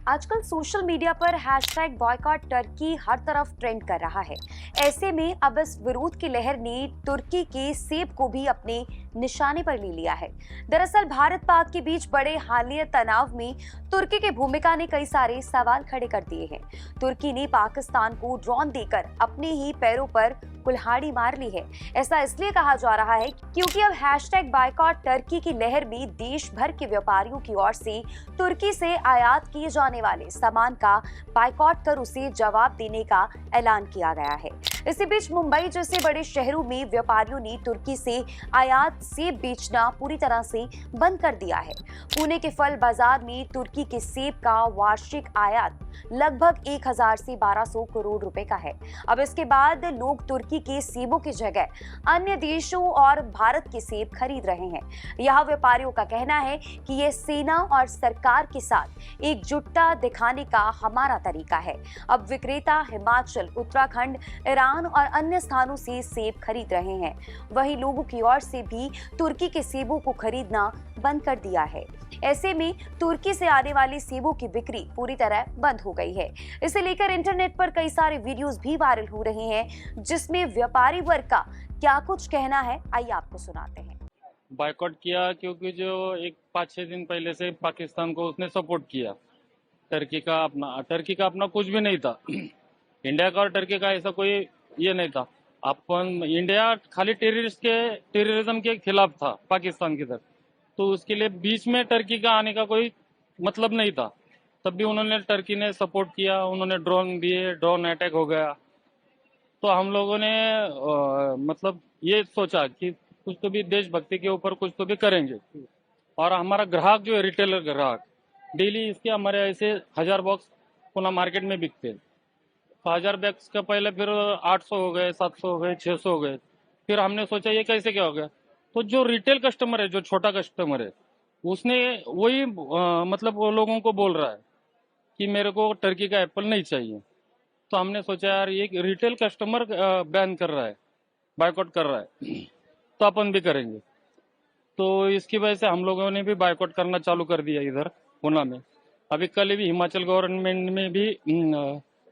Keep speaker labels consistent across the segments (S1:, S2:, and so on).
S1: आजकल social media पर hashtag boycott Turkey हर तरफ ट्रेंड कर रहा है। ऐसे में अब इस विरोध की लहर ने तुर्की के सेब को भी अपने निशाने पर ले लिया है। दरअसल भारत पाक के बीच बड़े हालिया तनाव में तुर्की की भूमिका ने कई सारे सवाल खड़े कर दिए हैं। तुर्की ने पाकिस्तान को ड्रोन देकर अपने ही पैरों पर कुल्हाड़ी मार ली है। ऐसा इसलिए कहा जा रहा है क्योंकि अब हैशटैग बॉयकॉट टर्की की लहर में देश भर के व्यापारियों की ओर से तुर्की से आयात किए जाने वाले सामान का बायकॉट कर उसे जवाब देने का ऐलान किया गया है। इसी बीच मुंबई जैसे बड़े शहरों में व्यापारियों ने तुर्की से आयात सेब बेचना पूरी तरह से बंद कर दिया है। पुणे के फल बाजार में तुर्की के सेब का वार्षिक आयात लगभग 1000 से 1200 करोड़ रुपए का है। अब इसके बाद लोग तुर्की के सेबों की जगह अन्य देशों और भारत के सेब खरीद रहे हैं। यह व्यापारियों का कहना है कि यह सेना और सरकार के साथ एकजुटता दिखाने का हमारा तरीका है। अब विक्रेता हिमाचल, उत्तराखंड, ईरान और अन्य स्थानों से सेब खरीद रहे हैं। वहीं लोगों की ओर से भी तुर्की के सेबों को खरीदना बंद कर दिया है। ऐसे में तुर्की से आने वाली सेबों की बिक्री पूरी तरह बंद हो गई है। इसे लेकर इंटरनेट पर कई सारे वीडियोस भी वायरल हो रहे हैं, जिसमें व्यापारी वर्ग का क्या कुछ कहना है, आइए आपको सुनाते हैं।
S2: बायकॉट किया क्योंकि जो एक 5-6 दिन पहले से पाकिस्तान को उसने सपोर्ट किया। टर्की का अपना कुछ भी नहीं था। इंडिया का और टर्की का ऐसा कोई ये नहीं था। अपन इंडिया खाली टेररिज्म के खिलाफ था पाकिस्तान की तरफ, तो उसके लिए बीच में टर्की का आने का कोई मतलब नहीं था। तब भी टर्की ने सपोर्ट किया, उन्होंने ड्रोन दिए, ड्रोन अटैक हो गया। तो हम लोगों ने मतलब ये सोचा कि कुछ तो भी देशभक्ति के ऊपर कुछ तो भी करेंगे। और हमारा ग्राहक जो है, रिटेलर ग्राहक, डेली इसके हमारे ऐसे 1000 बॉक्स पुणे मार्केट में बिकते हैं। तो 1000 बॉक्स का पहले फिर 800 हो गए, 700 हो गए, 600 हो गए। फिर हमने सोचा ये कैसे क्या हो गया। तो जो रिटेल कस्टमर है, जो छोटा कस्टमर है, उसने वही मतलब वो लोगों को बोल रहा है कि मेरे को टर्की का एप्पल नहीं चाहिए। तो हमने सोचा यार ये रिटेल कस्टमर बैन कर रहा है, बायकॉट कर रहा है, तो अपन भी करेंगे। तो इसकी वजह से हम लोगों ने भी बायकॉट करना चालू कर दिया इधर पुणे में। अभी कल भी हिमाचल गवर्नमेंट में भी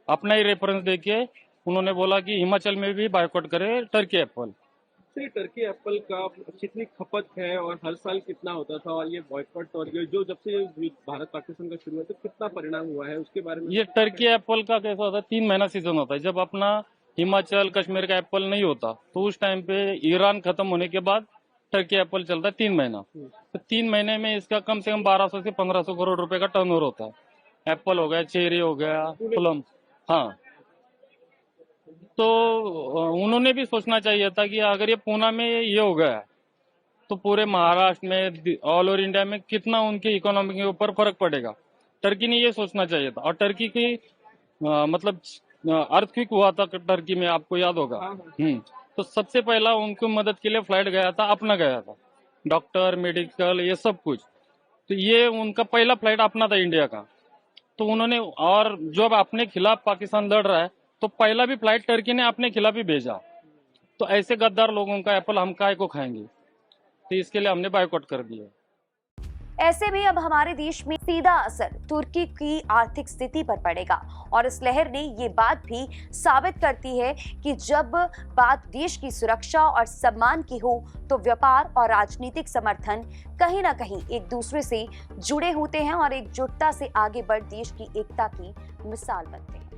S2: अपना ही रेफरेंस देके उन्होंने बोला कि हिमाचल में भी बायकॉट करे Turkey Apple.
S3: Sir, Turkey Apple का कितनी खपत है और हर साल कितना होता था, और ये बॉयकॉट और ये जो जब से भारत पाकिस्तान का शुरू हुआ तो कितना परिणाम हुआ है उसके बारे में?
S2: ये टर्की एप्पल का कैसा होता है, 3 महीना सीजन होता है। जब अपना हिमाचल कश्मीर का एप्पल नहीं होता तो उस टाइम पे ईरान खत्म होने के बाद टर्की एप्पल चलता है 3 महीना। तो 3 महीने में इसका कम से कम 1200 से 1500 करोड़ रुपए का टर्नओवर होता है। एप्पल हो गया, चेरी हो गया, प्लम। हाँ, तो उन्होंने भी सोचना चाहिए था कि अगर ये पुणे में ये हो गया तो पूरे महाराष्ट्र में, ऑल ओवर इंडिया में कितना उनकी इकोनॉमी के ऊपर फर्क पड़ेगा। टर्की ने ये सोचना चाहिए था। और टर्की की मतलब अर्थक्वेक हुआ था टर्की में, आपको याद होगा। तो सबसे पहला उनको मदद के लिए फ्लाइट गया था, अपना गया था, डॉक्टर, मेडिकल, ये सब कुछ। तो ये उनका पहला फ्लाइट अपना था इंडिया का। तो उन्होंने, और जब अपने खिलाफ पाकिस्तान लड़ रहा है तो पहला भी फ्लाइट टर्की ने अपने खिलाफ ही भेजा। तो ऐसे गद्दार लोगों का एप्पल हम काय को खाएंगे, तो इसके लिए हमने बायकॉट कर दिया।
S1: ऐसे में अब हमारे देश में सीधा असर तुर्की की आर्थिक स्थिति पर पड़ेगा। और इस लहर ने ये बात भी साबित करती है कि जब बात देश की सुरक्षा और सम्मान की हो तो व्यापार और राजनीतिक समर्थन कहीं ना कहीं एक दूसरे से जुड़े होते हैं और एकजुटता से आगे बढ़ देश की एकता की मिसाल बनते हैं।